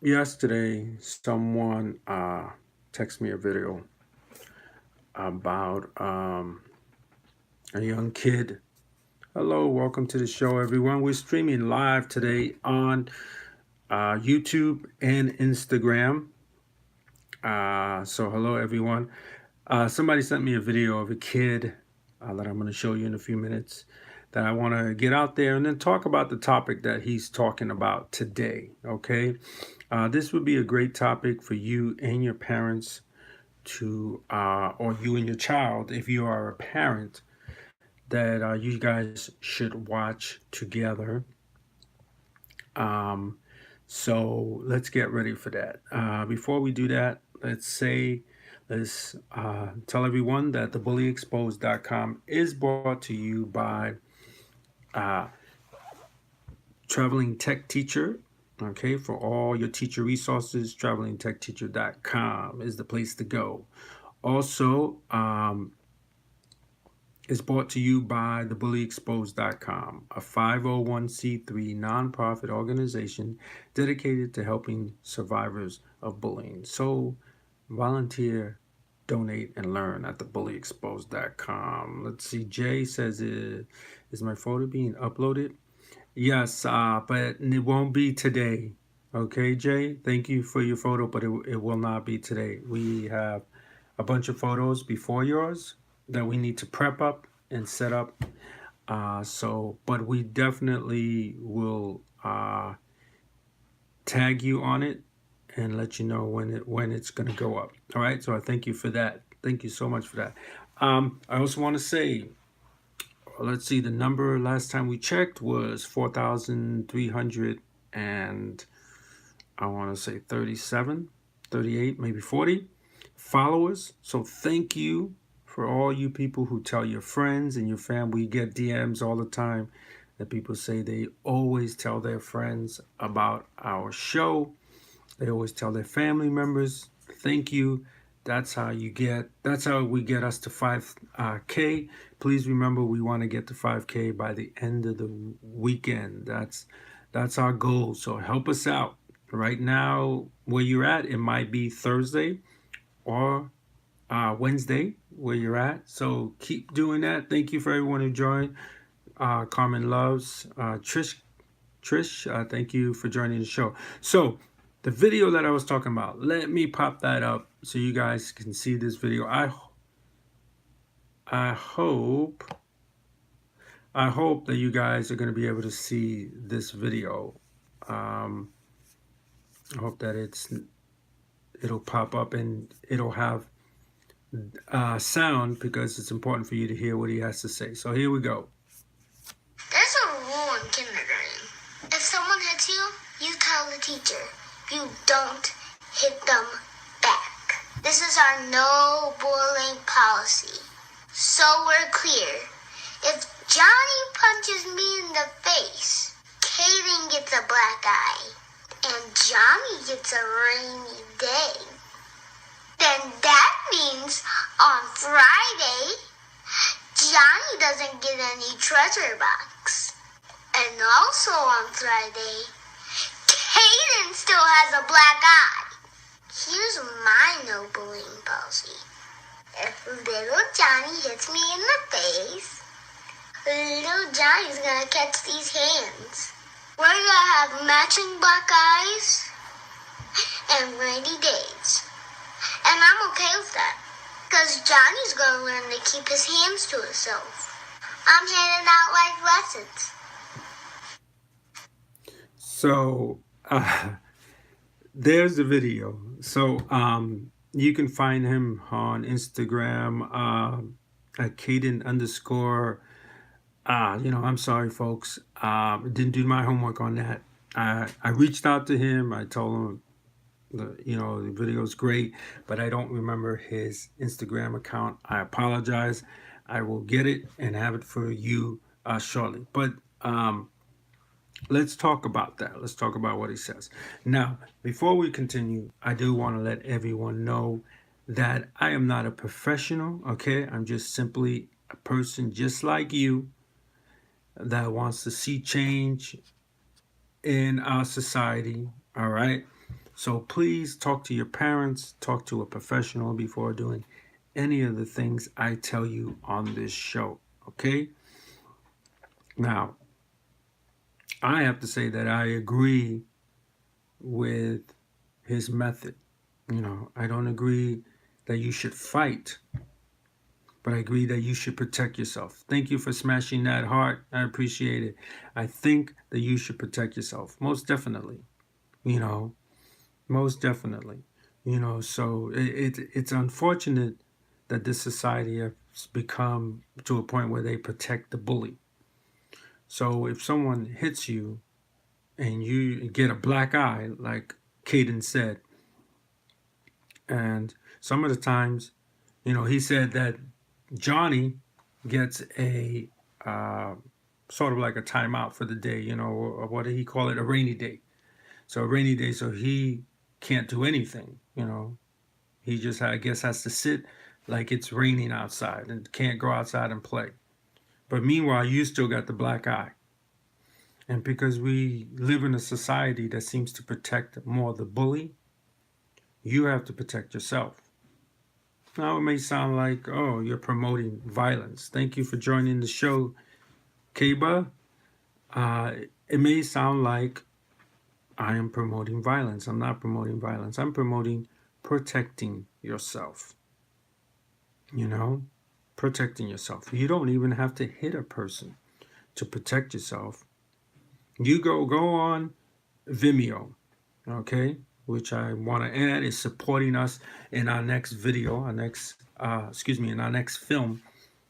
Yesterday, someone texted me a video about a young kid. Hello, welcome to the show, everyone. We're streaming live today on YouTube and Instagram. So, hello, everyone. Somebody sent me a video of a kid that I'm going to show you in a few minutes that I want to get out there and then talk about the topic that he's talking about today. Okay. This would be a great topic for you and your parents to, or you and your child, if you are a parent, that you guys should watch together. Um, so let's get ready for that. Before we do that, let's tell everyone that thebullyexposed.com is brought to you by uh, Traveling Tech Teacher. Okay, for all your teacher resources, travelingtechteacher.com is the place to go. Also, is brought to you by thebullyexposed.com, a 501c3 nonprofit organization dedicated to helping survivors of bullying. So, volunteer, donate, and learn at thebullyexposed.com. Let's see, Jay says, is my photo being uploaded? Yes, but it won't be today. Okay, Jay, thank you for your photo, but it will not be today. We have a bunch of photos before yours that we need to prep up and set up. But we definitely will tag you on it and let you know when it's going to go up. All right. So I thank you for that. Thank you so much for that. I also want to say, let's see, the number last time we checked was 4,300 and I want to say 37, 38, maybe 40 followers. So thank you for all you people who tell your friends and your family. We get DMs all the time that people say they always tell their friends about our show. They always tell their family members. Thank you. That's how we get us to 5K. Please remember, we want to get to 5K by the end of the weekend. That's our goal. So help us out. Right now, where you're at, it might be Thursday or Wednesday where you're at. So keep doing that. Thank you for everyone who joined. Carmen Loves, Trish, thank you for joining the show. So the video that I was talking about, let me pop that up so you guys can see this video. I hope that you guys are going to be able to see this video. I hope that it'll pop up and it'll have sound because it's important for you to hear what he has to say. So here we go. There's a rule in kindergarten. If someone hits you, you tell the teacher. You don't hit them back. This is our no bullying policy. So we're clear. If Johnny punches me in the face, Kaden gets a black eye, and Johnny gets a rainy day, then that means on Friday, Johnny doesn't get any treasure box. And also on Friday, Kaden still has a black eye. Here's my no bullying policy. If little Johnny hits me in the face, little Johnny's gonna catch these hands. We're gonna have matching black eyes and rainy days. And I'm okay with that. Because Johnny's gonna learn to keep his hands to himself. I'm handing out life lessons. So there's the video. So you can find him on Instagram at Caden _. I'm sorry, folks. Didn't do my homework on that. I reached out to him. I told him the video is great, but I don't remember his Instagram account. I apologize. I will get it and have it for you shortly. But let's talk about that. Let's talk about what he says. Now, before we continue, I do want to let everyone know that I am not a professional, okay? I'm just simply a person just like you that wants to see change in our society, all right? So please talk to your parents, talk to a professional before doing any of the things I tell you on this show. Okay? Now, I have to say that I agree with his method. I don't agree that you should fight, but I agree that you should protect yourself. Thank you for smashing that heart. I appreciate it. I think that you should protect yourself. Most definitely. You know, most definitely. So it's unfortunate that this society has become to a point where they protect the bully. So if someone hits you and you get a black eye, like Caden said, and some of the times, he said that Johnny gets a sort of like a timeout for the day, or what did he call it? A rainy day. So a rainy day, so he can't do anything, He just, I guess, has to sit like it's raining outside and can't go outside and play. But meanwhile, you still got the black eye. And because we live in a society that seems to protect more the bully, you have to protect yourself. Now, it may sound like, oh, you're promoting violence. Thank you for joining the show, Kaba. It may sound like I am promoting violence. I'm not promoting violence. I'm promoting protecting yourself. Protecting yourself. You don't even have to hit a person to protect yourself. You go on Vimeo, okay? Which I want to add is supporting us in our next video. In our next film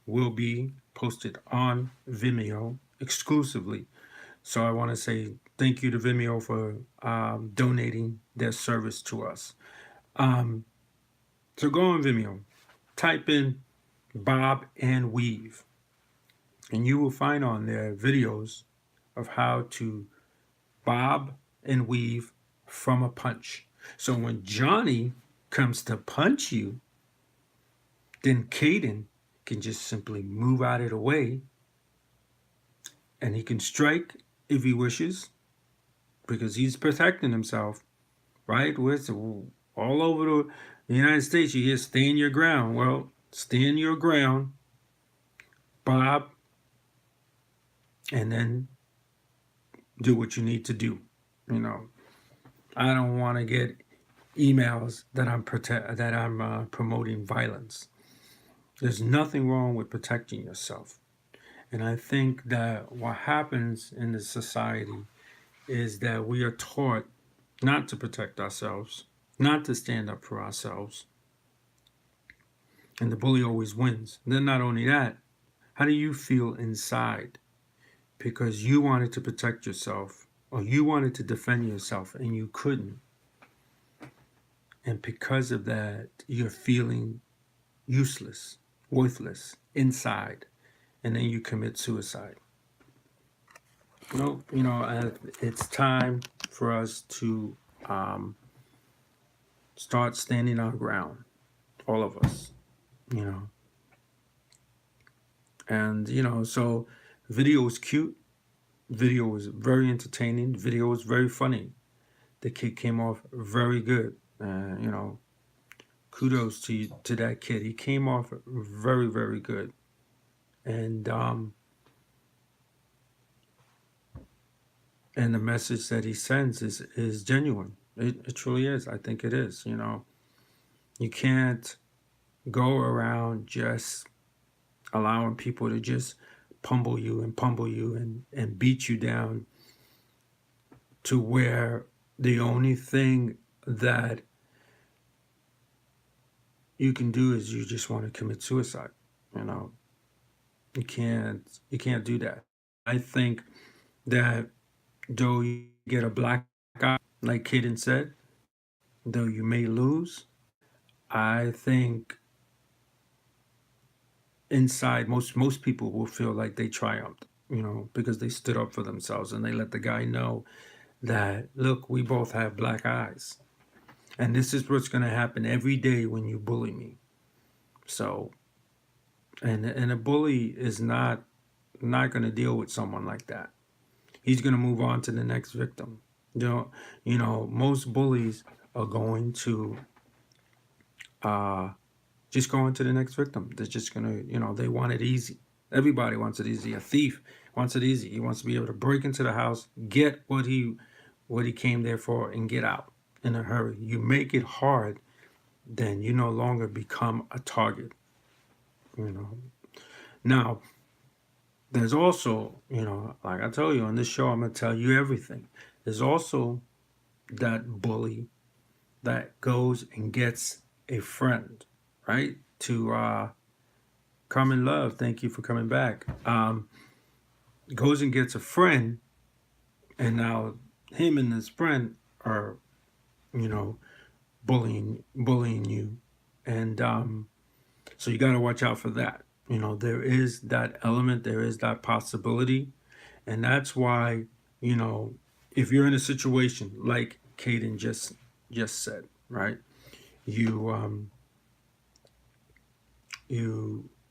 will be posted on Vimeo exclusively. So I want to say thank you to Vimeo for donating their service to us. So go on Vimeo, type in Bob and Weave, and you will find on there videos of how to bob and weave from a punch. So when Johnny comes to punch you, then Caden can just simply move out of the way, and he can strike if he wishes, because he's protecting himself, right? All over the United States, you hear stand your ground. Well, stand your ground, bob, and then do what you need to do. I don't want to get emails that I'm promoting violence. There's nothing wrong with protecting yourself. And I think that what happens in the society is that we are taught not to protect ourselves, not to stand up for ourselves. And the bully always wins. And then not only that, how do you feel inside? Because you wanted to protect yourself, or you wanted to defend yourself and you couldn't. And because of that, you're feeling useless, worthless inside, and then you commit suicide. It's time for us to start standing our ground, all of us, And, so video was cute. Video was very entertaining. Video was very funny. The kid came off very good. Kudos to that kid. He came off very, very good. And the message that he sends is genuine. It truly is. I think it is. You can't go around just allowing people to just pummel you and beat you down to where the only thing that you can do is you just want to commit suicide. You can't do that. I think that though you get a black eye, like Kaden said, though you may lose, I think inside most people will feel like they triumphed, because they stood up for themselves and they let the guy know that, look, we both have black eyes. And this is what's going to happen every day when you bully me. So, and a bully is not going to deal with someone like that. He's going to move on to the next victim. Don't, most bullies are going to just go into the next victim. They're just gonna, they want it easy. Everybody wants it easy. A thief wants it easy. He wants to be able to break into the house, get what he came there for, and get out in a hurry. You make it hard, then you no longer become a target. Now, there's also, like I tell you on this show, I'm gonna tell you everything. There's also that bully that goes and gets a friend, right? To Carmen Love, thank you for coming back. Goes and gets a friend, and now him and his friend are, bullying you, and so you got to watch out for that. There is that element, there is that possibility, and that's why, if you're in a situation like Caden just said, right? You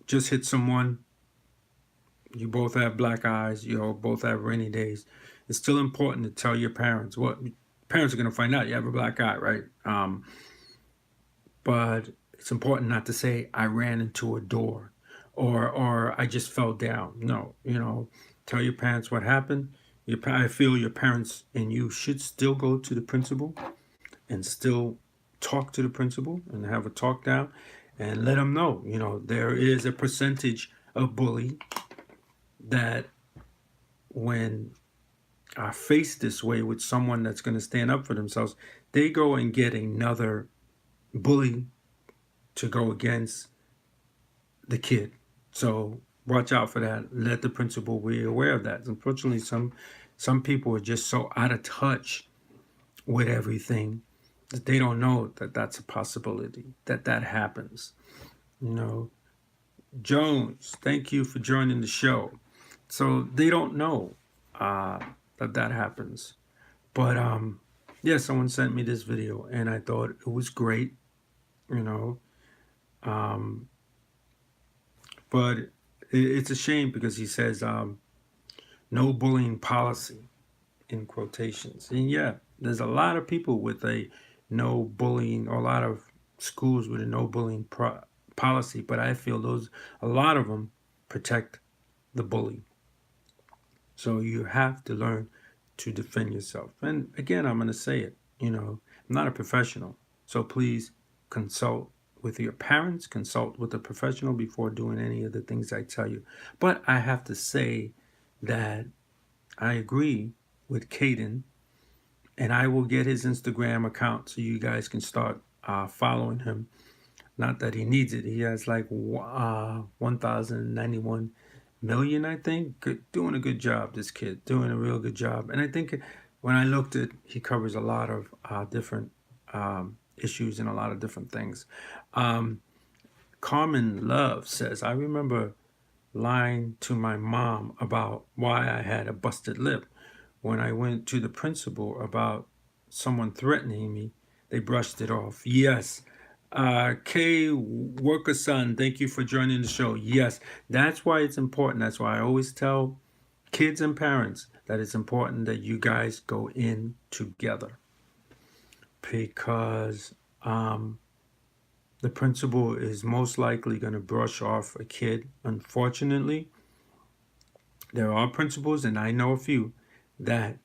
just hit someone. You both have black eyes. You both have rainy days. It's still important to tell your parents. What parents are going to find out? You have a black eye, right? But it's important not to say I ran into a door, or I just fell down. No, tell your parents what happened. I feel your parents and you should still go to the principal and still talk to the principal and have a talk down and let them know, there is a percentage of bully that when are faced this way with someone that's going to stand up for themselves, they go and get another bully to go against the kid. So watch out for that. Let the principal be aware of that. Unfortunately, some people are just so out of touch with everything that they don't know that that's a possibility, that happens. Jones, thank you for joining the show. So they don't know that happens. But yeah, someone sent me this video and I thought it was great, but it's a shame because he says no bullying policy in quotations. And yeah, there's a lot of people with a no bullying, or a lot of schools with a no bullying policy, but I feel a lot of them protect the bully. So you have to learn to defend yourself. And again, I'm going to say it, I'm not a professional. So please consult with your parents, consult with a professional before doing any of the things I tell you. But I have to say that I agree with Caden, and I will get his Instagram account so you guys can start following him. Not that he needs it. He has like 1,091 million, I think. Doing a good job, this kid. Doing a real good job. And I think when I looked at, he covers a lot of different issues and a lot of different things. Carmen Love says, I remember lying to my mom about why I had a busted lip. When I went to the principal about someone threatening me, they brushed it off. Yes. K Worker Son, thank you for joining the show. Yes, that's why it's important. That's why I always tell kids and parents that it's important that you guys go in together, because the principal is most likely going to brush off a kid. Unfortunately, there are principals, and I know a few, that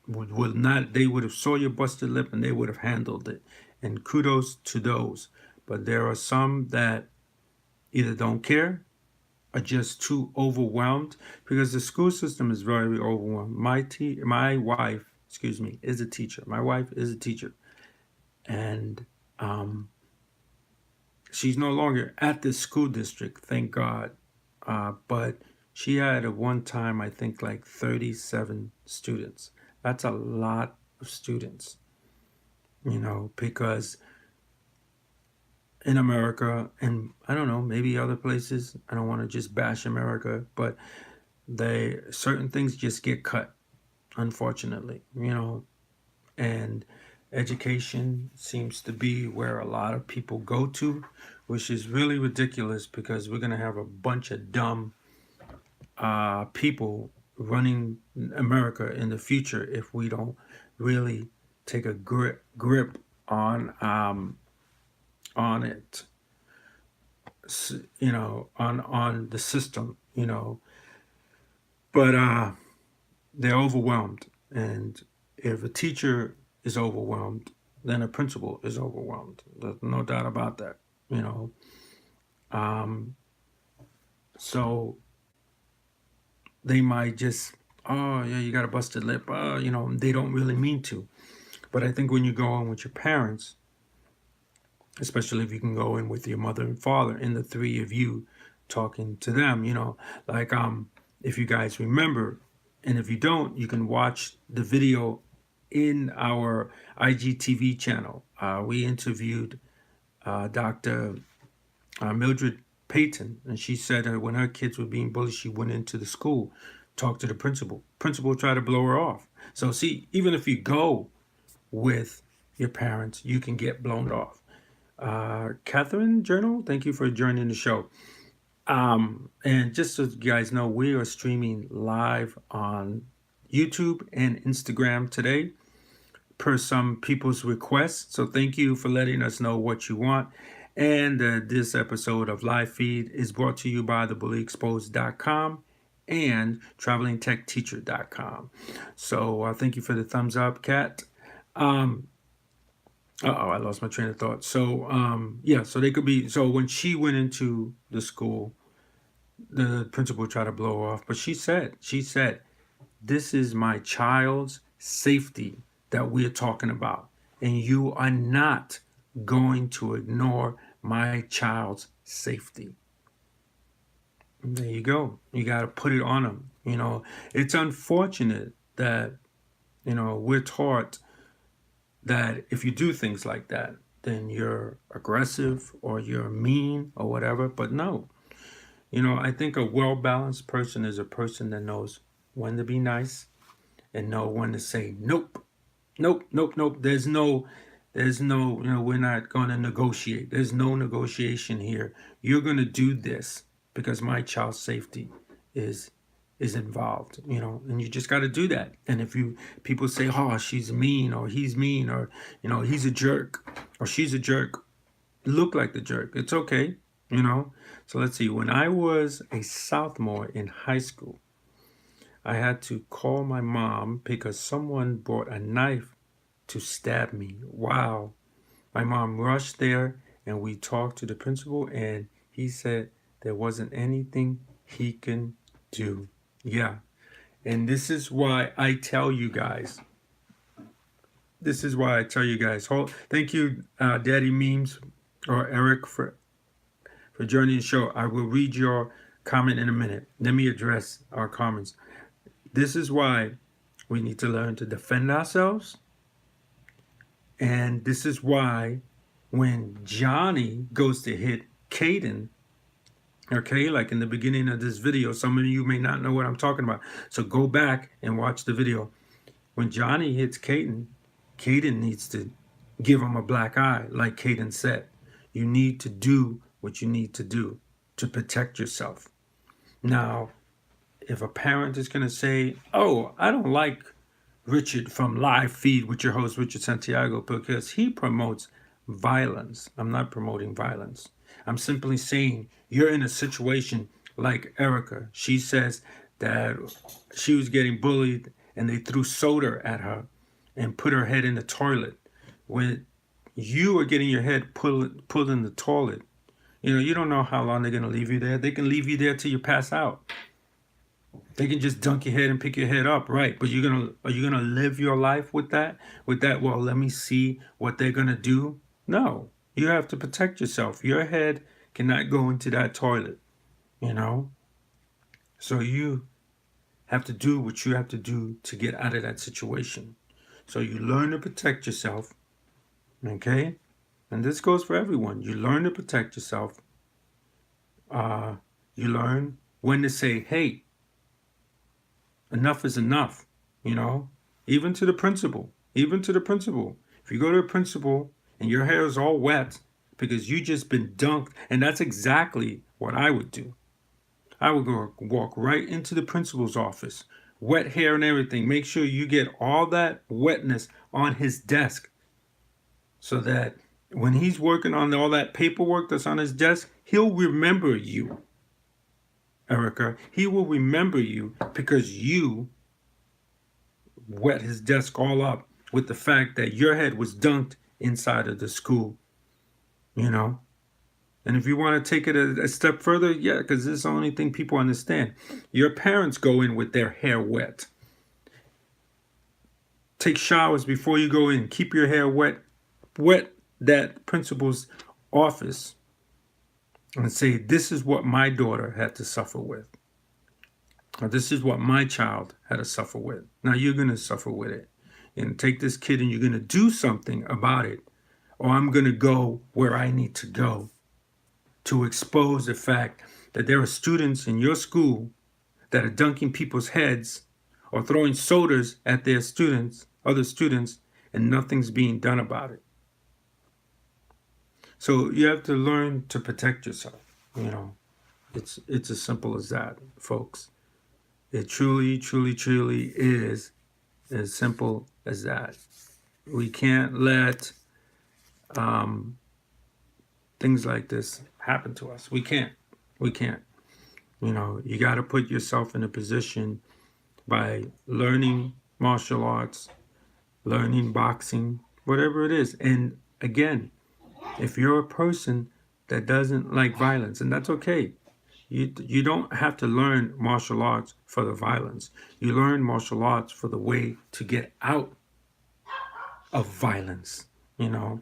would not, they would have saw your busted lip and they would have handled it. And kudos to those. But there are some that either don't care, are just too overwhelmed, because the school system is very overwhelmed. My wife, is a teacher. My wife is a teacher. And she's no longer at this school district, thank God. But she had at one time, I think, like 37 students. That's a lot of students, because in America, and I don't know, maybe other places, I don't want to just bash America, but certain things just get cut, unfortunately, and education seems to be where a lot of people go to, which is really ridiculous, because we're going to have a bunch of dumb people running America in the future if we don't really take a grip on it, on the system, But they're overwhelmed, and if a teacher is overwhelmed, then a principal is overwhelmed. There's no doubt about that, you know. Um, so they might just, oh yeah, you got a busted lip, they don't really mean to. But I think when you go in with your parents, especially if you can go in with your mother and father and the three of you talking to them, like if you guys remember, and if you don't, you can watch the video in our IGTV channel. We interviewed Dr. Mildred Payton, and she said when her kids were being bullied, she went into the school, talked to the principal. Principal tried to blow her off. So see, even if you go with your parents, you can get blown off. Catherine Journal, thank you for joining the show. And just so you guys know, we are streaming live on YouTube and Instagram today per some people's requests. So thank you for letting us know what you want. And this episode of Live Feed is brought to you by thebullyexposed.com and travelingtechteacher.com. So thank you for the thumbs up, Kat. I lost my train of thought. So, so they could be, so when she went into the school, the principal tried to blow her off, but she said, this is my child's safety that we're talking about. And you are not going to ignore my child's safety. There you go. You got to put it on them. It's unfortunate that, we're taught that if you do things like that, then you're aggressive or you're mean or whatever. But no, I think a well-balanced person is a person that knows when to be nice and know when to say nope. There's no, we're not going to negotiate. There's no negotiation here. You're going to do this because my child's safety is involved, and you just got to do that. And if people say, oh, she's mean or he's mean or, he's a jerk or she's a jerk, look like the jerk. It's okay, So let's see. When I was a sophomore in high school, I had to call my mom because someone brought a knife to stab me. Wow. My mom rushed there and we talked to the principal and he said there wasn't anything he can do. Yeah. And this is why I tell you guys. Thank you, Daddy Memes or Eric for joining the show. I will read your comment in a minute. Let me address our comments. This is why we need to learn to defend ourselves. And this is why when Johnny goes to hit Caden, okay, like in the beginning of this video, some of you may not know what I'm talking about. So go back and watch the video. When Johnny hits Caden, Caden needs to give him a black eye, like Caden said. You need to do what you need to do to protect yourself. Now, if a parent is going to say, oh, I don't like Richard from Live Feed with your host, Richard Santiago, because he promotes violence. I'm not promoting violence. I'm simply saying you're in a situation like Erica. She says that she was getting bullied and they threw soda at her and put her head in the toilet. When you are getting your head pulled in the toilet, you don't know how long they're going to leave you there. They can leave you there till you pass out. They can just dunk your head and pick your head up, right? But are you gonna live your life with that? Well, let me see what they're gonna do. No, you have to protect yourself. Your head cannot go into that toilet, So you have to do what you have to do to get out of that situation. So you learn to protect yourself, okay? And this goes for everyone. You learn to protect yourself. You learn when to say, hey, enough is enough, even to the principal. If you go to a principal and your hair is all wet because you just been dunked, and that's exactly what I would do. I would go walk right into the principal's office wet hair and everything. Make sure you get all that wetness on his desk so that when he's working on all that paperwork that's on his desk, he'll remember you, Erica. He will remember you because you wet his desk all up with the fact that your head was dunked inside of the school, you know? And if you want to take it a step further, yeah, because this is the only thing people understand. Your parents go in with their hair wet. Take showers before you go in. Keep your hair wet. Wet that principal's office and say, this is what my daughter had to suffer with. Or this is what my child had to suffer with. Now you're going to suffer with it. And take this kid and you're going to do something about it. Or I'm going to go where I need to go to expose the fact that there are students in your school that are dunking people's heads or throwing sodas at their students, other students, and nothing's being done about it. So you have to learn to protect yourself. You know, it's as simple as that, folks. It truly, truly, truly is as simple as that. We can't let things like this happen to us. We can't. You know, you got to put yourself in a position by learning martial arts, learning boxing, whatever it is. And again, if you're a person that doesn't like violence, and that's okay. You don't have to learn martial arts for the violence. You learn martial arts for the way to get out of violence. You know,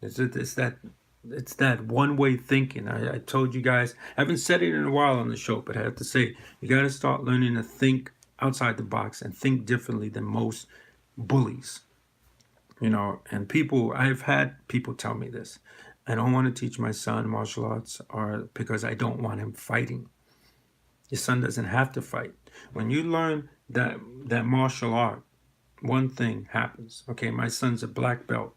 it's that one-way thinking. I told you guys, I haven't said it in a while on the show, but I have to say, you got to start learning to think outside the box and think differently than most bullies. You know, and I've had people tell me this. I don't want to teach my son martial arts because I don't want him fighting. Your son doesn't have to fight. When you learn that martial art, one thing happens. Okay, my son's a black belt.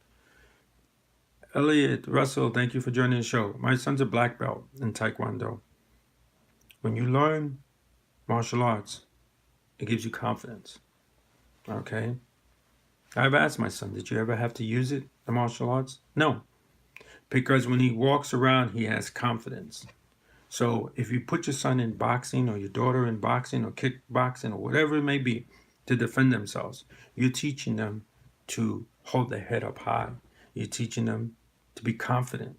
Elliot, Russell, thank you for joining the show. My son's a black belt in Taekwondo. When you learn martial arts, it gives you confidence. Okay? I've asked my son, did you ever have to use it, the martial arts? No. Because when he walks around, he has confidence. So if you put your son in boxing or your daughter in boxing or kickboxing or whatever it may be to defend themselves, you're teaching them to hold their head up high. You're teaching them to be confident.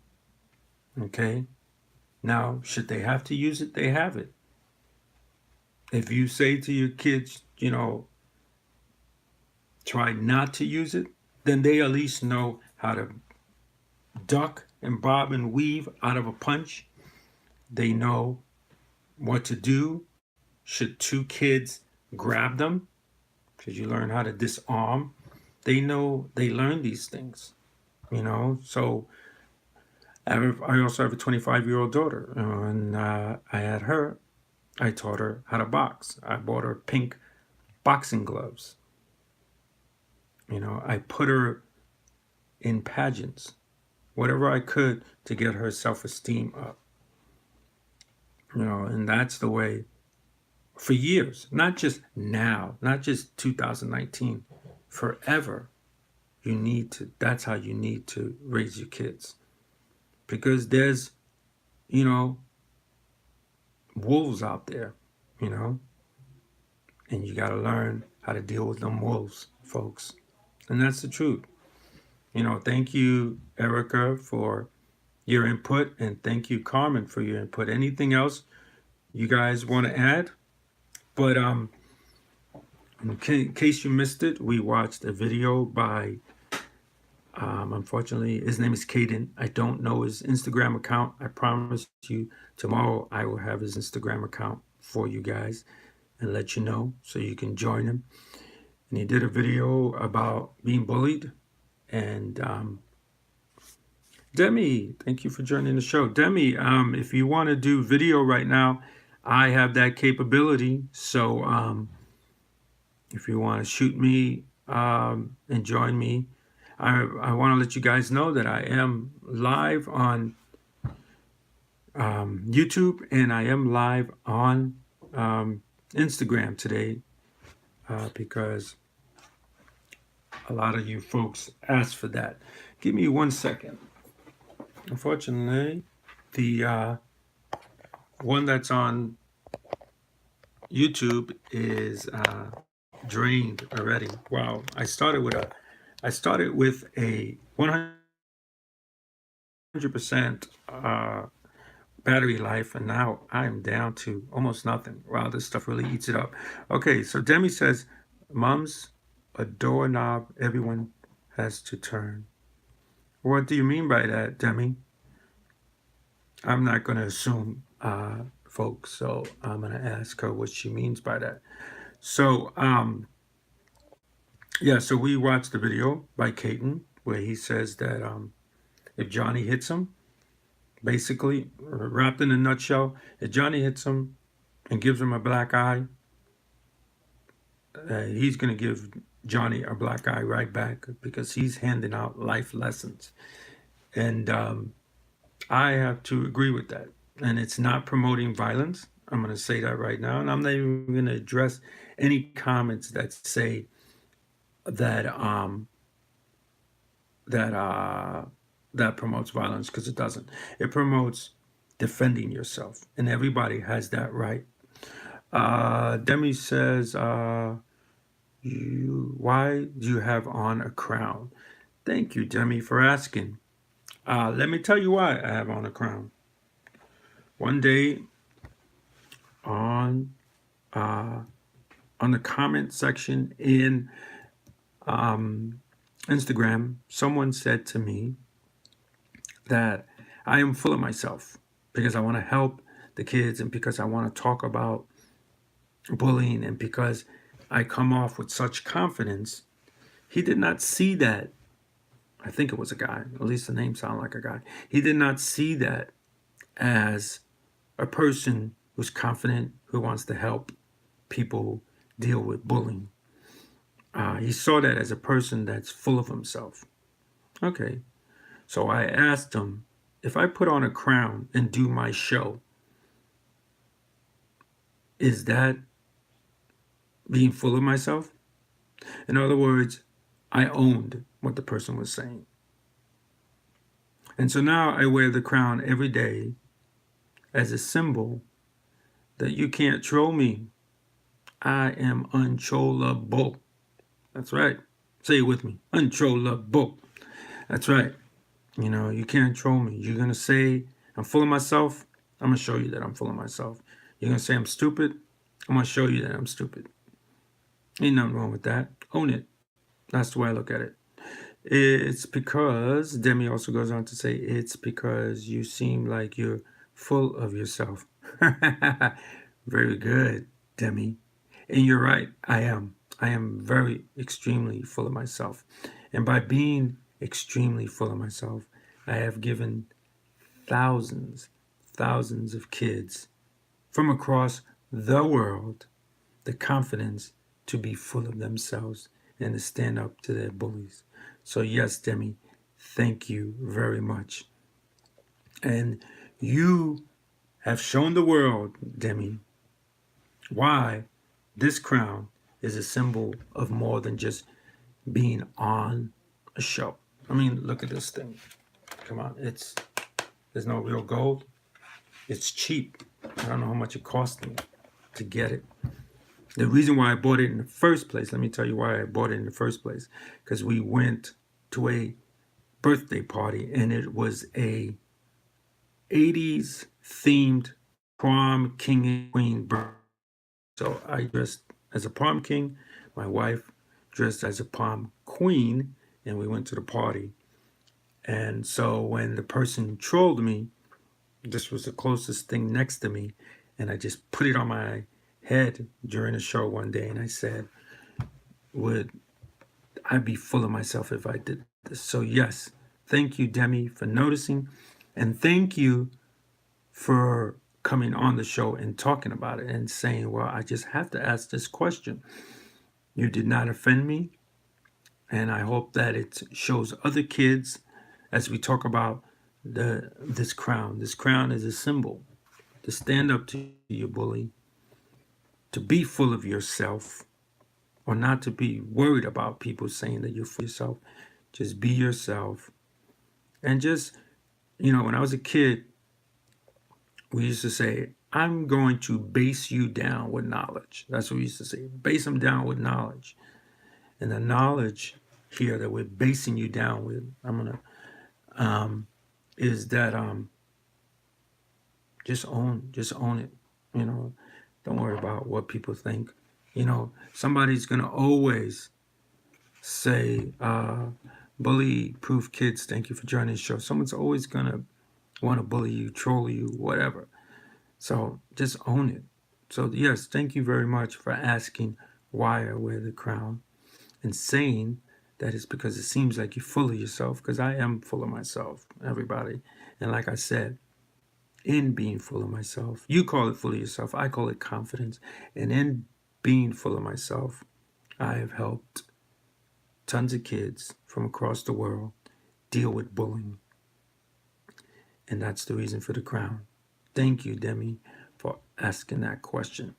Okay? Now, should they have to use it? They have it. If you say to your kids, you know, try not to use it, then they at least know how to duck and bob and weave out of a punch. They know what to do should two kids grab them, because you learn how to disarm. They learn these things, you know. So I also have a 25-year-old daughter, and I taught her how to box. I bought her pink boxing gloves. You know, I put her in pageants, whatever I could to get her self-esteem up. You know, and that's the way for years, not just now, not just 2019, forever. That's how you need to raise your kids. Because there's, you know, wolves out there, you know, and you got to learn how to deal with them wolves, folks. And that's the truth. You know, thank you, Erica, for your input, and thank you, Carmen, for your input. Anything else you guys want to add? But in case you missed it, we watched a video by, unfortunately, his name is Caden. I don't know his Instagram account. I promise you tomorrow I will have his Instagram account for you guys and let you know so you can join him. And he did a video about being bullied. And Demi, thank you for joining the show. Demi, if you want to do video right now, I have that capability. So if you want to shoot me and join me, I want to let you guys know that I am live on YouTube, and I am live on Instagram today because a lot of you folks asked for that. Give me 1 second. Unfortunately, the one that's on YouTube is drained already. Wow! I started with a 100% battery life, and now I'm down to almost nothing. Wow, this stuff really eats it up. Okay, so Demi says, "Mom's a doorknob everyone has to turn." What do you mean by that, Demi? I'm not going to assume, folks, so I'm going to ask her what she means by that. So, yeah, so we watched the video by Caton where he says that if Johnny hits him, basically, wrapped in a nutshell, if Johnny hits him and gives him a black eye, he's going to give Johnny a black eye right back because he's handing out life lessons. And I have to agree with that. And it's not promoting violence. I'm going to say that right now. And I'm not even going to address any comments that say that that promotes violence, because it doesn't. It promotes defending yourself, and everybody has that right. Demi says, why do you have on a crown? Thank you, Demi, for asking. Let me tell you why I have on a crown. One day on the comment section in Instagram, someone said to me that I am full of myself because I want to help the kids and because I want to talk about bullying and because I come off with such confidence. He did not see that. I think it was a guy, at least the name sounded like a guy. He did not see that as a person who's confident, who wants to help people deal with bullying. He saw that as a person that's full of himself. Okay, so I asked him, if I put on a crown and do my show, is that being full of myself? In other words, I owned what the person was saying. And so now I wear the crown every day as a symbol that you can't troll me. I am untrollable. That's right. Say it with me. Untrollable. That's right. You know, you can't troll me. You're going to say I'm full of myself. I'm going to show you that I'm full of myself. You're going to say I'm stupid. I'm going to show you that I'm stupid. Ain't nothing wrong with that. Own it. That's the way I look at it. It's because, Demi also goes on to say, it's because you seem like you're full of yourself. Very good, Demi. And you're right, I am. I am very, extremely full of myself. And by being extremely full of myself, I have given thousands of kids from across the world the confidence to be full of themselves and to stand up to their bullies. So yes, Demi, thank you very much. And you have shown the world, Demi, why this crown is a symbol of more than just being on a show. I mean, look at this thing. Come on, there's no real gold. It's cheap. I don't know how much it cost me to get it. The reason why I bought it in the first place, let me tell you why I bought it in the first place. Because we went to a birthday party and it was a 80s themed prom king and queen birthday. So I dressed as a prom king, my wife dressed as a prom queen, and we went to the party. And so when the person trolled me, this was the closest thing next to me, and I just put it on my head during a show one day, and I said, would I be full of myself if I did this? So yes, thank you, Demi, for noticing, and thank you for coming on the show and talking about it and saying, well, I just have to ask this question. You did not offend me, and I hope that it shows other kids as we talk about this crown. This crown is a symbol to stand up to your bully, to be full of yourself, or not to be worried about people saying that you're for yourself. Just be yourself. And just, when I was a kid, we used to say, I'm going to base you down with knowledge. That's what we used to say. Base them down with knowledge. And the knowledge here that we're basing you down with, is that just own it. Don't worry about what people think. Somebody's gonna always say, bully proof kids, thank you for joining the show. Someone's always gonna want to bully you, troll you, whatever. So just own it. So yes, thank you very much for asking why I wear the crown and saying that it's because it seems like you're full of yourself, because I am full of myself, everybody. And like I said, in being full of myself, you call it full of yourself, I call it confidence. And in being full of myself, I have helped tons of kids from across the world deal with bullying. And that's the reason for the crown. Thank you, Demi, for asking that question.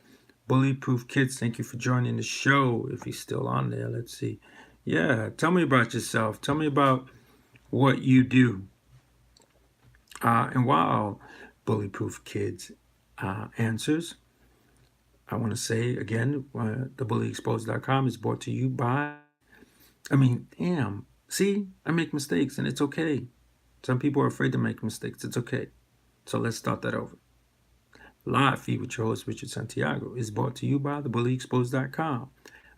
Bully-proof kids, thank you for joining the show. If you're still on there, let's see. Yeah, tell me about yourself. Tell me about what you do. And while Bully-proof kids answers, I want to say again, thebullyexposed.com is brought to you by, see, I make mistakes and it's okay. Some people are afraid to make mistakes. It's okay. So let's start that over. Live Feed with your host, Richard Santiago, is brought to you by thebullyexposed.com,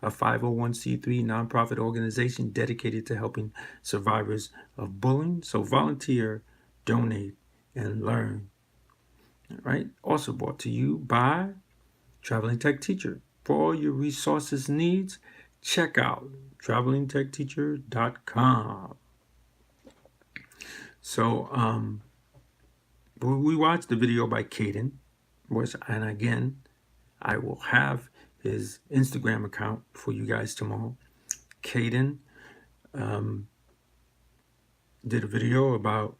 a 501c3 nonprofit organization dedicated to helping survivors of bullying. So volunteer, donate, and learn. All right. Also brought to you by Traveling Tech Teacher. For all your resources needs, check out travelingtechteacher.com. So we watched the video by Caden, and again, I will have his Instagram account for you guys tomorrow. Caden did a video about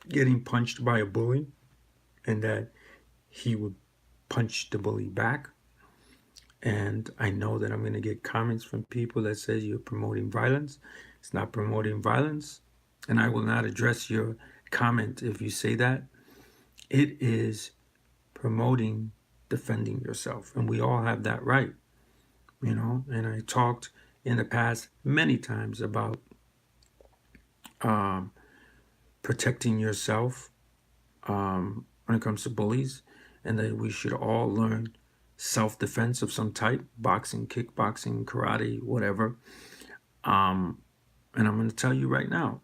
getting punched by a bully and that he would punch the bully back. And I know that I'm going to get comments from people that says you're promoting violence. It's not promoting violence. And I will not address your comment if you say that. It is promoting defending yourself. And we all have that right, And I talked in the past many times about protecting yourself when it comes to bullies, and that we should all learn self-defense of some type, boxing, kickboxing, karate, whatever. And I'm going to tell you right now,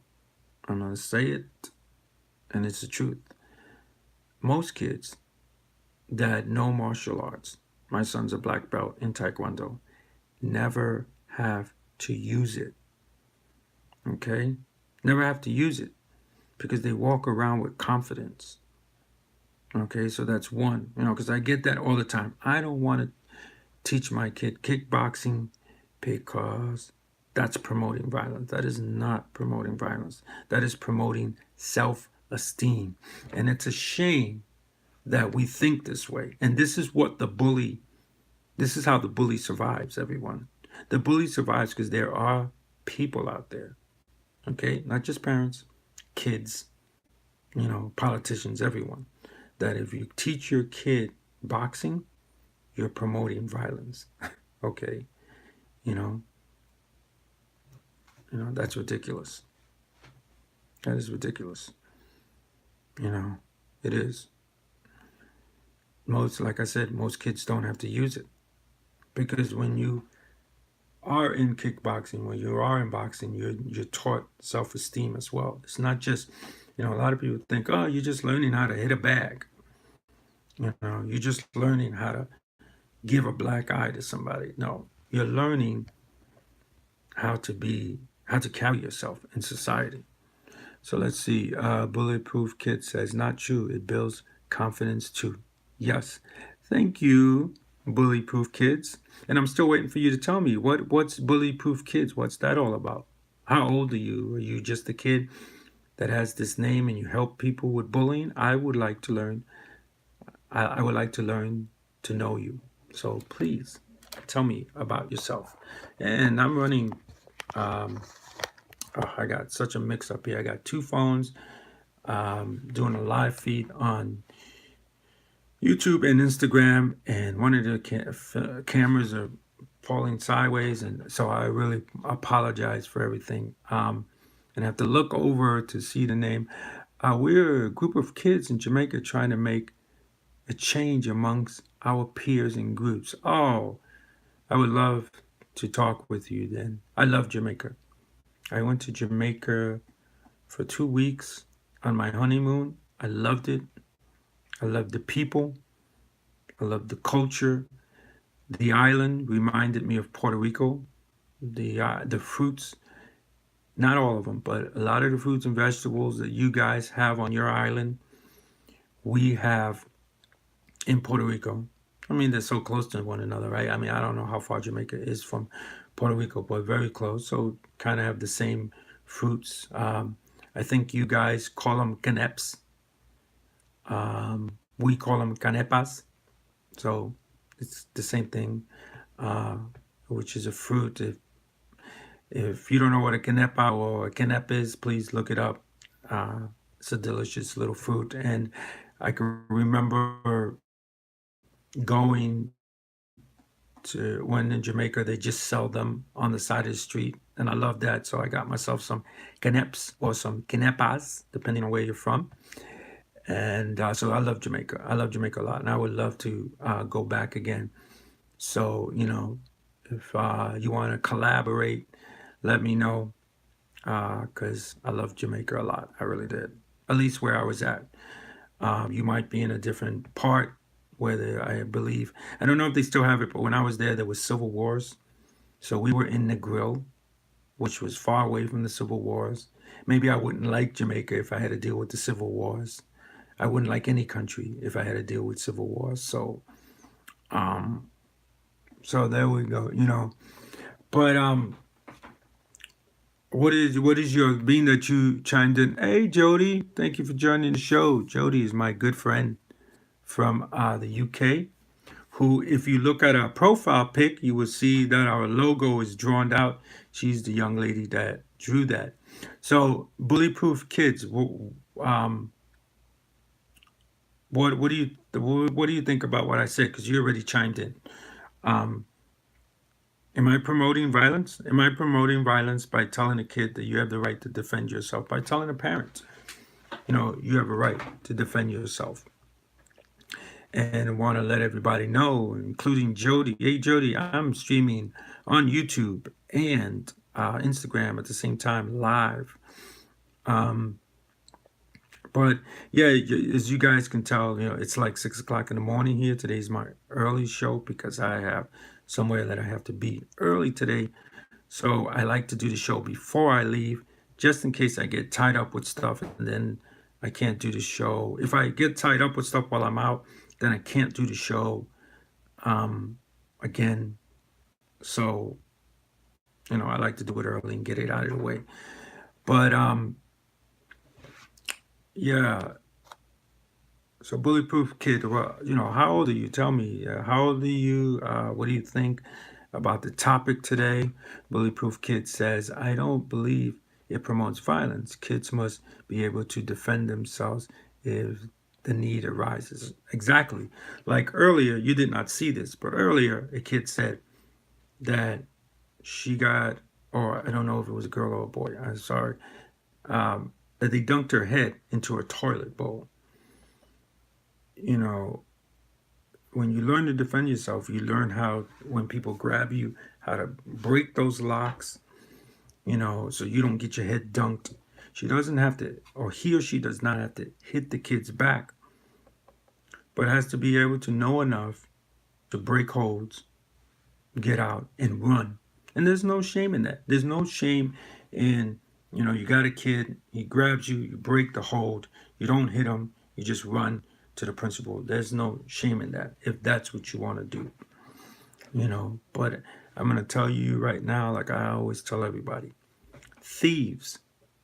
I'm going to say it, and it's the truth. Most kids that know martial arts, my son's a black belt in Taekwondo, never have to use it. Okay? Never have to use it because they walk around with confidence. Okay, so that's one, because I get that all the time. I don't want to teach my kid kickboxing because that's promoting violence. That is not promoting violence. That is promoting self-esteem. And it's a shame that we think this way. And this is how the bully survives, everyone. The bully survives because there are people out there, okay? Not just parents, kids, politicians, everyone. That if you teach your kid boxing, you're promoting violence. Okay? That's ridiculous. That is ridiculous. It is. Like I said, most kids don't have to use it. Because when you are in kickboxing, when you are in boxing, you're taught self-esteem as well. It's not just, a lot of people think, oh, you're just learning how to hit a bag. You're just learning how to give a black eye to somebody. No, you're learning how to carry yourself in society. So let's see. Bulletproof Kid says, not true. It builds confidence too. Yes. Thank you, Bullyproof Kids. And I'm still waiting for you to tell me what's Bullyproof Kids. What's that all about? How old are you? Are you just a kid that has this name and you help people with bullying? I would like to learn. I would like to learn to know you. So please Tell me about yourself. And I'm running. I got such a mix up here. I got two phones. Doing a live feed on YouTube and Instagram, and one of the cameras are falling sideways, and so I really apologize for everything. And I have to look over to see the name. We're a group of kids in Jamaica trying to make a change amongst our peers and groups. Oh, I would love to talk with you then. I love Jamaica. I went to Jamaica for 2 weeks on my honeymoon. I loved it. I loved the people. I loved the culture. The island reminded me of Puerto Rico. The fruits, not all of them, but a lot of the fruits and vegetables that you guys have on your island, we have in Puerto Rico. I mean, they're so close to one another, right? I mean, I don't know how far Jamaica is from Puerto Rico, but very close. So kind of have the same fruits. I think you guys call them canapes. We call them canepas. So it's the same thing, which is a fruit. If you don't know what a canepa or a canep is, please look it up. It's a delicious little fruit. And I can remember going to when in Jamaica, they just sell them on the side of the street. And I love that. So I got myself some caneps or some canepas, depending on where you're from. And so I love Jamaica. I love Jamaica a lot. And I would love to go back again. So, if you want to collaborate, let me know, because I love Jamaica a lot. I really did. At least where I was at. You might be in a different part where I believe. I don't know if they still have it, but when I was there was civil wars. So we were in the grill, which was far away from the civil wars. Maybe I wouldn't like Jamaica if I had to deal with the civil wars. I wouldn't like any country if I had to deal with civil wars. So, so there we go. But what is your, being that you chimed in? Hey, Jody, thank you for joining the show. Jody is my good friend from the UK, who, if you look at our profile pic, you will see that our logo is drawn out. She's the young lady that drew that. So, Bullyproof Kids, what do you think about what I said? Because you already chimed in. Am I promoting violence? Am I promoting violence by telling a kid that you have the right to defend yourself? By telling a parent, you have a right to defend yourself. And want to let everybody know, including Jody. Hey, Jody, I'm streaming on YouTube and Instagram at the same time, live. But yeah, as you guys can tell, it's like 6 o'clock in the morning here. Today's my early show because I have somewhere that I have to be early today. So I like to do the show before I leave, just in case I get tied up with stuff and then I can't do the show. If I get tied up with stuff while I'm out, then I can't do the show again. So, I like to do it early and get it out of the way. But yeah. So Bullyproof Kid, well, how old are you? Tell me, how old are you? What do you think about the topic today? Bullyproof Kid says, I don't believe it promotes violence. Kids must be able to defend themselves if the need arises. Exactly. Like earlier, you did not see this, but earlier a kid said that she got, or I don't know if it was a girl or a boy, I'm sorry, that they dunked her head into a toilet bowl. When you learn to defend yourself, you learn how, when people grab you, how to break those locks, so you don't get your head dunked. She doesn't have to, or he or she does not have to hit the kid's back, but has to be able to know enough to break holds, get out, and run. And there's no shame in that. There's no shame in, you got a kid, he grabs you, you break the hold, you don't hit him, you just run to the principal. There's no shame in that if that's what you want to do. But I'm going to tell you right now, like I always tell everybody, thieves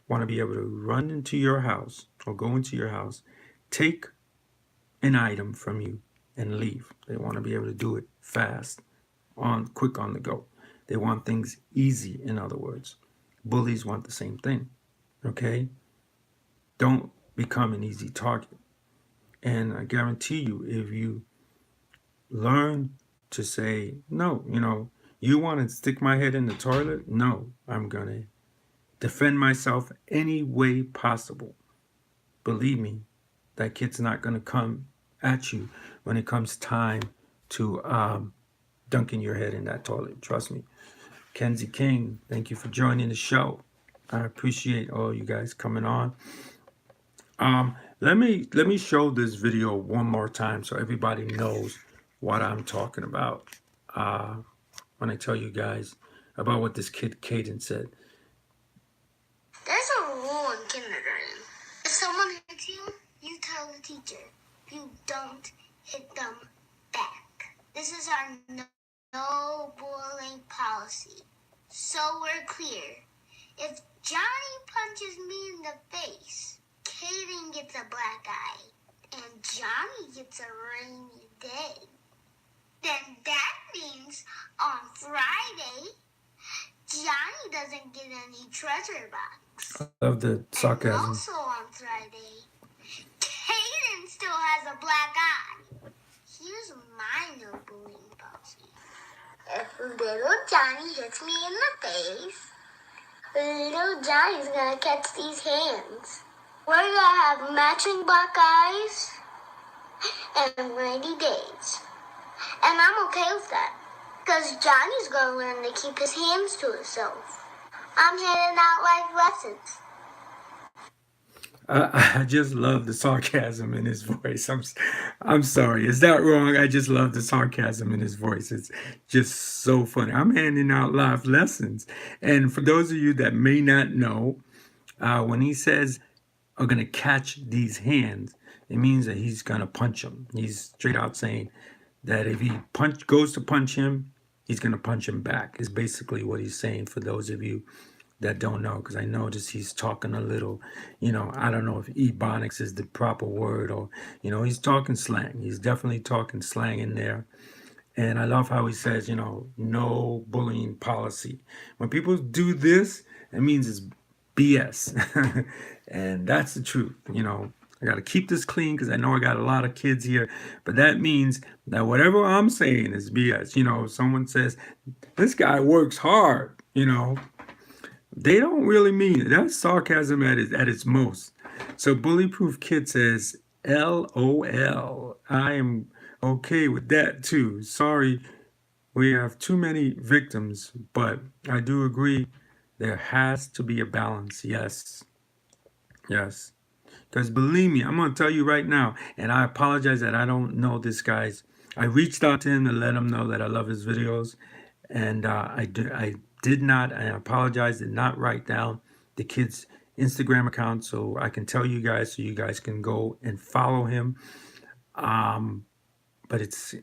want to be able to run into your house or go into your house, take an item from you, and leave. They want to be able to do it fast quick on the go. They want things easy, in other words. Bullies want the same thing. Okay? Don't become an easy target. And I guarantee you, if you learn to say, no, you want to stick my head in the toilet? No, I'm going to defend myself any way possible. Believe me, that kid's not going to come at you when it comes time to dunking your head in that toilet. Trust me. Kenzie King, thank you for joining the show. I appreciate all you guys coming on. Let me show this video one more time so everybody knows what I'm talking about when I tell you guys about what this kid Caden said. There's a rule in kindergarten. If someone hits you, you tell the teacher. You don't hit them back. This is our no bullying policy. So we're clear. If Johnny punches me in the face, Caden gets a black eye, and Johnny gets a rainy day. Then that means on Friday, Johnny doesn't get any treasure box. I love the sarcasm. And also on Friday, Caden still has a black eye. Here's my no bullying policy. If little Johnny hits me in the face, little Johnny's gonna catch these hands. We're gonna have matching black eyes and rainy days. And I'm okay with that. Because Johnny's gonna learn to keep his hands to himself. I'm handing out life lessons. I just love the sarcasm in his voice. I'm sorry. Is that wrong? I just love the sarcasm in his voice. It's just so funny. I'm handing out life lessons. And for those of you that may not know, when he says, are going to catch these hands, it means that he's going to punch them. He's straight out saying that if he goes to punch him, he's going to punch him back, is basically what he's saying for those of you that don't know, because I notice he's talking a little, I don't know if ebonics is the proper word, or, he's talking slang. He's definitely talking slang in there. And I love how he says, no bullying policy. When people do this, it means it's BS. And that's the truth. I got to keep this clean because I know I got a lot of kids here, but that means that whatever I'm saying is BS. If someone says, this guy works hard, they don't really mean it. That's sarcasm at its most. So Bullyproof Kid says, LOL. I am okay with that too. Sorry, we have too many victims, but I do agree there has to be a balance. Yes. Yes. Because believe me, I'm going to tell you right now, and I apologize that I don't know this guy's. I reached out to him to let him know that I love his videos, and I did not, I apologize, did not write down the kid's Instagram account so I can tell you guys so you guys can go and follow him. But it's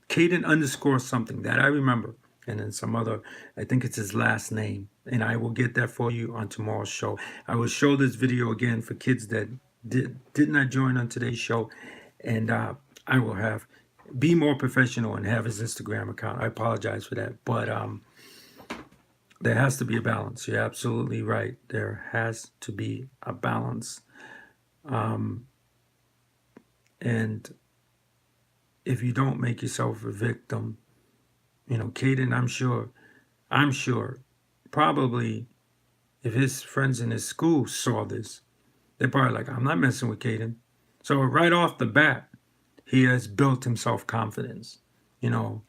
Caden _ something that I remember. And then some other, I think it's his last name. And I will get that for you on tomorrow's show. I will show this video again for kids that did not join on today's show. And I will be more professional and have his Instagram account. I apologize for that. But there has to be a balance. You're absolutely right. There has to be a balance. And if you don't make yourself a victim, Caden, I'm sure, probably if his friends in his school saw this, they're probably like, I'm not messing with Caden. So right off the bat, he has built himself confidence. Some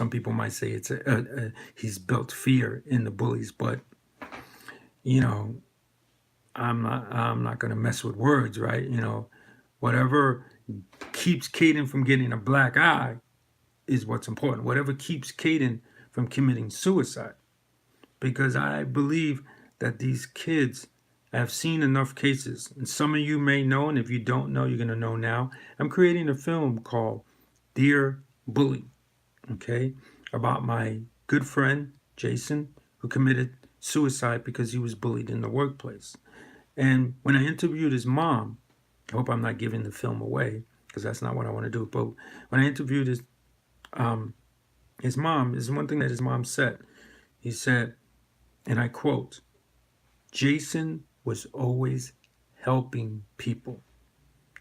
people might say it's he's built fear in the bullies, but I'm not going to mess with words, right? Whatever keeps Caden from getting a black eye is what's important. Whatever keeps Caden from committing suicide. Because I believe that these kids have seen enough cases. And some of you may know, and if you don't know, you're going to know now. I'm creating a film called Dear Bully, okay, about my good friend, Jason, who committed suicide because he was bullied in the workplace. And when I interviewed his mom, I hope I'm not giving the film away, because that's not what I want to do. But when I interviewed his mom, this is one thing that his mom said. He said, and I quote, "Jason was always helping people."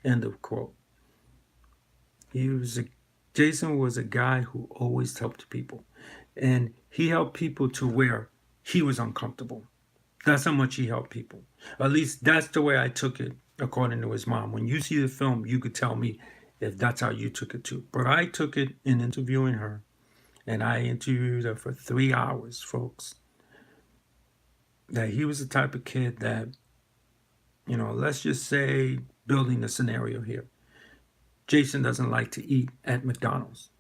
End of quote. Jason was a guy who always helped people. And he helped people to where he was uncomfortable. That's how much he helped people. At least that's the way I took it, according to his mom. When you see the film, you could tell me if that's how you took it too. But I took it in interviewing her, and I interviewed her for 3 hours, folks. That he was the type of kid that, let's just say, building a scenario here. Jason doesn't like to eat at McDonald's.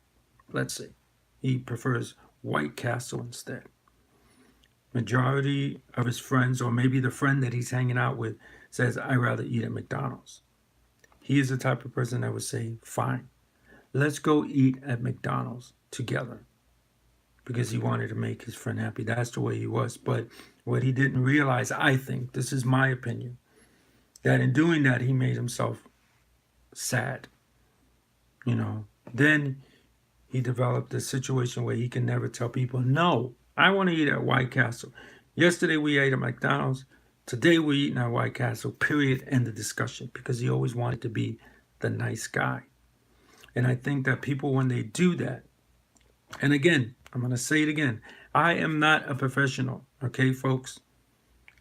Let's say. He prefers White Castle instead. Majority of his friends, or maybe the friend that he's hanging out with, says, "I'd rather eat at McDonald's." He is the type of person that would say, "Fine, let's go eat at McDonald's together," because he wanted to make his friend happy. That's the way he was. But what he didn't realize, I think, this is my opinion, that in doing that, he made himself sad. Then he developed a situation where he can never tell people, "No, I want to eat at White Castle. Yesterday we ate at McDonald's. Today we're eating at White Castle, period, end of discussion," because he always wanted to be the nice guy. And I think that people, when they do that, and again, I'm going to say it again, I am not a professional, okay, folks?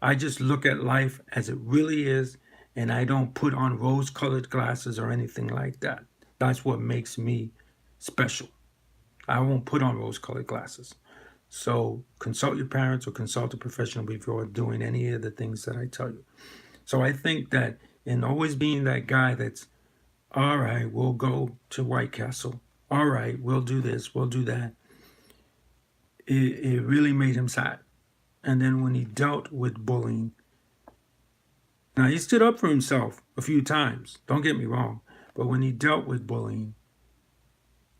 I just look at life as it really is, and I don't put on rose-colored glasses or anything like that. That's what makes me special. I won't put on rose-colored glasses. So consult your parents or consult a professional before doing any of the things that I tell you. So I think that in always being that guy that's, all right, we'll go to White Castle. All right, we'll do this, we'll do that. It really made him sad. And then when he dealt with bullying, now he stood up for himself a few times, don't get me wrong, but when he dealt with bullying,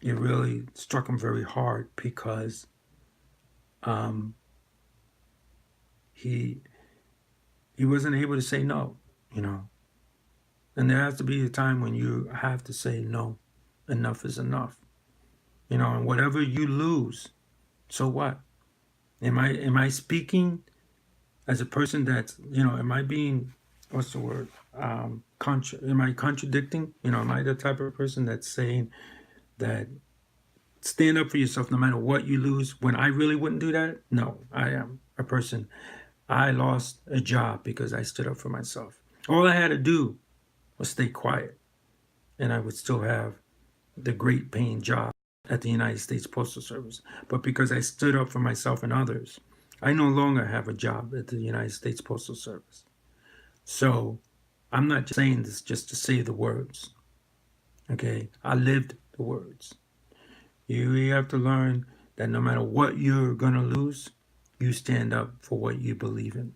it really struck him very hard because he wasn't able to say no, And there has to be a time when you have to say no. Enough is enough. And whatever you lose, so what? Am I speaking as a person that's, am I being, what's the word? Am I contradicting? Am I the type of person that's saying that stand up for yourself no matter what you lose, when I really wouldn't do that? No, I am a person. I lost a job because I stood up for myself. All I had to do was stay quiet, and I would still have the great paying job at the United States Postal Service. But because I stood up for myself and others, I no longer have a job at the United States Postal Service. So I'm not just saying this just to say the words. Okay, I lived the words. You have to learn that no matter what you're going to lose, you stand up for what you believe in,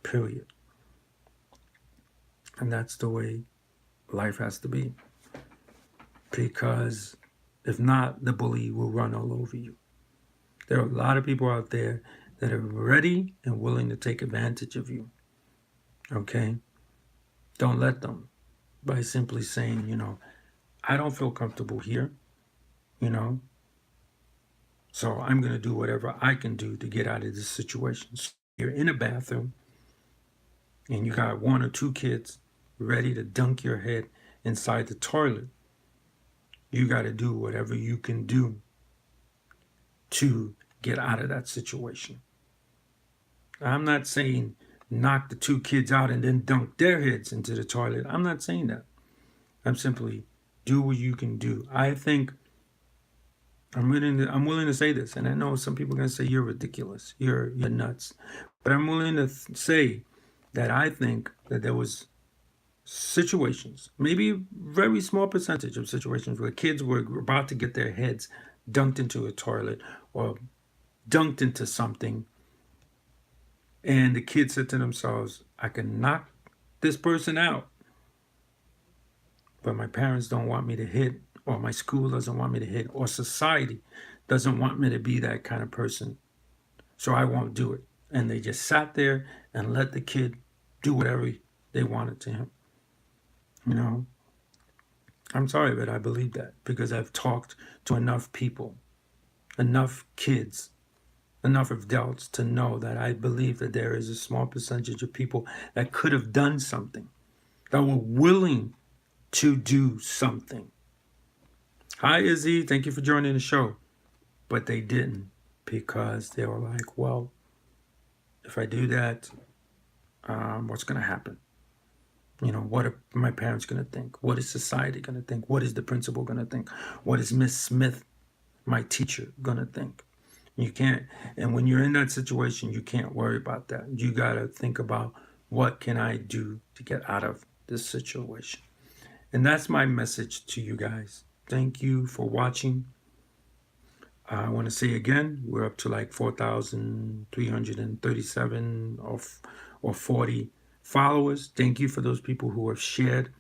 period. And that's the way life has to be. Because if not, the bully will run all over you. There are a lot of people out there that are ready and willing to take advantage of you. Okay? Don't let them. By simply saying, I don't feel comfortable here. So I'm going to do whatever I can do to get out of this situation. So you're in a bathroom and you got 1 or 2 kids ready to dunk your head inside the toilet. You got to do whatever you can do to get out of that situation. I'm not saying knock the 2 kids out and then dunk their heads into the toilet. I'm not saying that. I'm simply do what you can do. I think I'm willing to say this, and I know some people are going to say you're ridiculous, you're nuts, but I'm willing to say that I think that there was situations, maybe a very small percentage of situations, where kids were about to get their heads dunked into a toilet or dunked into something, and the kids said to themselves, I can knock this person out, but my parents don't want me to hit, or my school doesn't want me to hit, or society doesn't want me to be that kind of person, so I won't do it. And they just sat there and let the kid do whatever they wanted to him. I'm sorry, but I believe that because I've talked to enough people, enough kids, enough adults to know that I believe that there is a small percentage of people that could have done something, that were willing to do something. Hi, Izzy. Thank you for joining the show. But they didn't because they were like, well, if I do that, what's going to happen? You know, what are my parents going to think? What is society going to think? What is the principal going to think? What is Miss Smith, my teacher, going to think? You can't, and when you're in that situation, you can't worry about that. You got to think about what can I do to get out of this situation? And that's my message to you guys. Thank you for watching. I want to say again, we're up to like 4,337 or 40 followers. Thank you for those people who have shared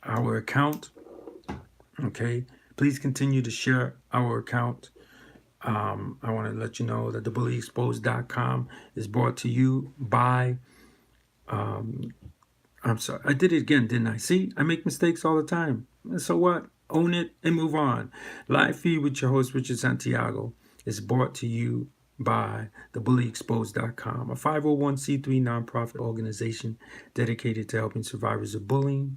our account. Okay, please continue to share our account. I want to let you know that thebullyexposed.com is brought to you by, I'm sorry, I did it again, didn't I? See, I make mistakes all the time. So what? Own it and move on. Live feed with your host, Richard Santiago, is brought to you by thebullyexposed.com, a 501c3 nonprofit organization dedicated to helping survivors of bullying.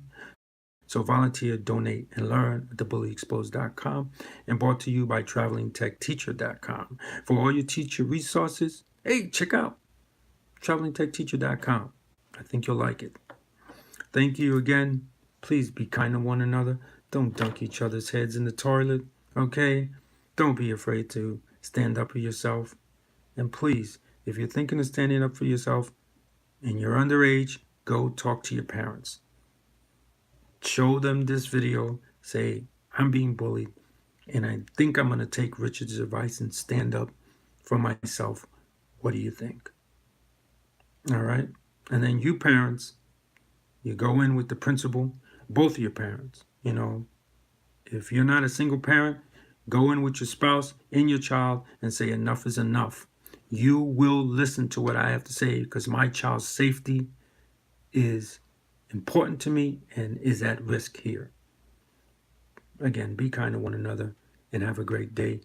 So volunteer, donate, and learn at thebullyexposed.com, and brought to you by travelingtechteacher.com. For all your teacher resources, hey, check out travelingtechteacher.com. I think you'll like it. Thank you again. Please be kind to one another. Don't dunk each other's heads in the toilet, okay? Don't be afraid to stand up for yourself. And please, if you're thinking of standing up for yourself and you're underage, go talk to your parents. Show them this video. Say, I'm being bullied, and I think I'm going to take Richard's advice and stand up for myself. What do you think? All right? And then you parents, you go in with the principal, both of your parents. You know, if you're not a single parent, go in with your spouse and your child and say enough is enough. You will listen to what I have to say because my child's safety is important to me and is at risk here. Again, be kind to one another and have a great day.